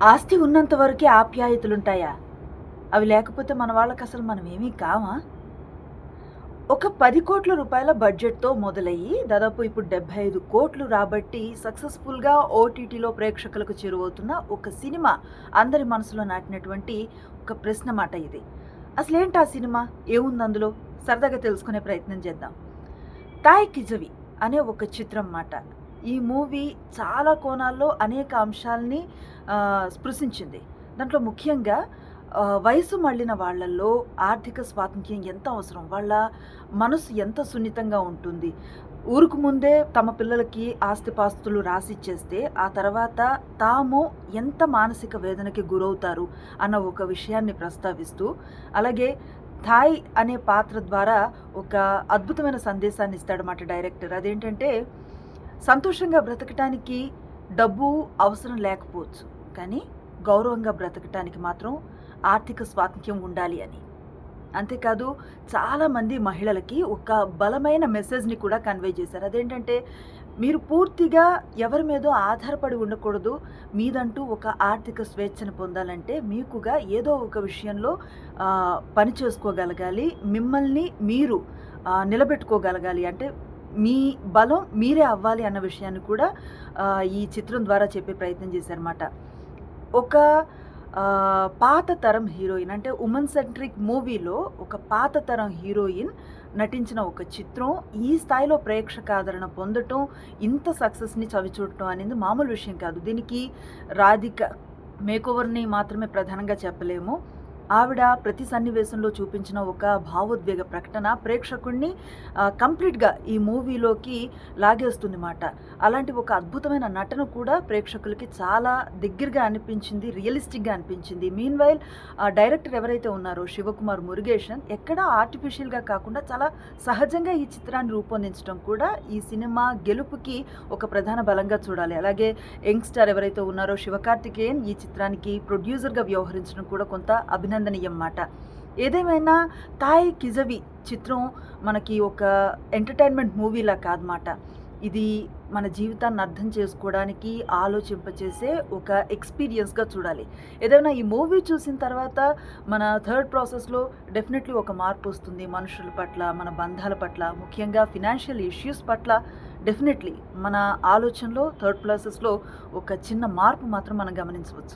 ఆస్తి ఉన్నంత వరకే ఆప్యాయతలుంటాయా? అవి లేకపోతే మన వాళ్ళకసలు మనమేమీ కామా? ఒక 10,00,00,000 బడ్జెట్‌తో మొదలయ్యి దాదాపు ఇప్పుడు 75,00,00,000 రాబట్టి సక్సెస్‌ఫుల్‌గా ఓటీటీలో ప్రేక్షకులకు చేరువవుతున్న ఒక సినిమా అందరి మనసులో నాటినటువంటి ఒక ప్రశ్న మాట ఇది. అసలేంటా సినిమా? ఏముందందులో? సరదాగా తెలుసుకునే ప్రయత్నం చేద్దాం. 'తాయ్ కిజవి' అనే ఒక చిత్రం మాట. ఈ మూవీ చాలా కోణాల్లో అనేక అంశాల్ని స్పృశించింది. దాంట్లో ముఖ్యంగా వయసు మళ్ళిన వాళ్ళల్లో ఆర్థిక స్వాతంత్ర్యం ఎంత అవసరం? వాళ్ళ మనసు ఎంత సున్నితంగా ఉంటుంది? ఊరుకు ముందే తమ పిల్లలకి ఆస్తిపాస్తులు రాసిచ్చేస్తే, ఆ తర్వాత తాము ఎంత మానసిక వేదనకి గురవుతారు అన్న ఒక విషయాన్ని ప్రస్తావిస్తూ, అలాగే థాయ్ అనే పాత్ర ద్వారా ఒక అద్భుతమైన సందేశాన్ని ఇస్తాడన్నమాట డైరెక్టర్. అదేంటంటే, సంతోషంగా బ్రతకటానికి డబ్బు అవసరం లేకపోవచ్చు, కానీ గౌరవంగా బ్రతకటానికి మాత్రం ఆర్థిక స్వాతంత్ర్యం ఉండాలి అని. అంతేకాదు చాలామంది మహిళలకి ఒక బలమైన మెసేజ్‌ని కూడా కన్వే చేశారు. అదేంటంటే, మీరు పూర్తిగా ఎవరి మీదో ఆధారపడి ఉండకూడదు. మీదంటూ ఒక ఆర్థిక స్వేచ్ఛను పొందాలంటే మీకుగా ఏదో ఒక విషయంలో పని చేసుకోగలగాలి. మిమ్మల్ని మీరు నిలబెట్టుకోగలగాలి. అంటే మీ బలం మీరే అవ్వాలి అన్న విషయాన్ని కూడా ఈ చిత్రం ద్వారా చెప్పే ప్రయత్నం చేశారన్నమాట. ఒక పాత తరం హీరోయిన్ అంటే ఉమెన్ సెంట్రిక్ మూవీలో ఒక పాత తరం హీరోయిన్ నటించిన ఒక చిత్రం ఈ స్థాయిలో ప్రేక్షకాదరణ పొందటం, ఇంత సక్సెస్‌ని చవిచూడటం అనేది మామూలు విషయం కాదు. దీనికి రాధిక మేకోవర్‌ని మాత్రమే ప్రధానంగా చెప్పలేము. ఆవిడ ప్రతి సన్నివేశంలో చూపించిన ఒక భావోద్వేగ ప్రకటన ప్రేక్షకుడిని కంప్లీట్‌గా ఈ మూవీలోకి లాగేస్తుంది మాట. అలాంటి ఒక అద్భుతమైన నటన కూడా ప్రేక్షకులకి చాలా దగ్గరగా అనిపించింది. రియలిస్టిక్‌గా అనిపించింది. మీన్‌వైల్ డైరెక్టర్ ఎవరైతే ఉన్నారో శివకుమార్ మురుగేషన్ ఎక్కడా ఆర్టిఫిషియల్‌గా కాకుండా చాలా సహజంగా ఈ చిత్రాన్ని రూపొందించడం కూడా ఈ సినిమా గెలుపుకి ఒక ప్రధాన బలంగా చూడాలి. అలాగే యంగ్‌స్టార్ ఎవరైతే ఉన్నారో శివకార్తికేయన్ ఈ చిత్రానికి ప్రొడ్యూసర్‌గా వ్యవహరించడం కూడా కొంత అభినందనీయం మాట. ఏదేమైనా 'తాయ్ కిజవి' చిత్రం మనకి ఒక ఎంటర్‌టైన్‌మెంట్ మూవీలా కాదన్నమాట. ఇది మన జీవితాన్ని అర్థం చేసుకోవడానికి ఆలోచింపచేసే ఒక ఎక్స్‌పీరియన్స్‌గా చూడాలి. ఏదైనా ఈ మూవీ చూసిన తర్వాత మన థర్డ్ ప్రాసెస్‌లో డెఫినెట్‌లీ ఒక మార్పొస్తుంది. మనుషుల పట్ల, మన బంధాల పట్ల, ముఖ్యంగా ఫినాన్షియల్ ఇష్యూస్ పట్ల డెఫినెట్‌లీ మన ఆలోచనలో థర్డ్ ప్రాసెస్‌లో ఒక చిన్న మార్పు మాత్రం మనం గమనించవచ్చు.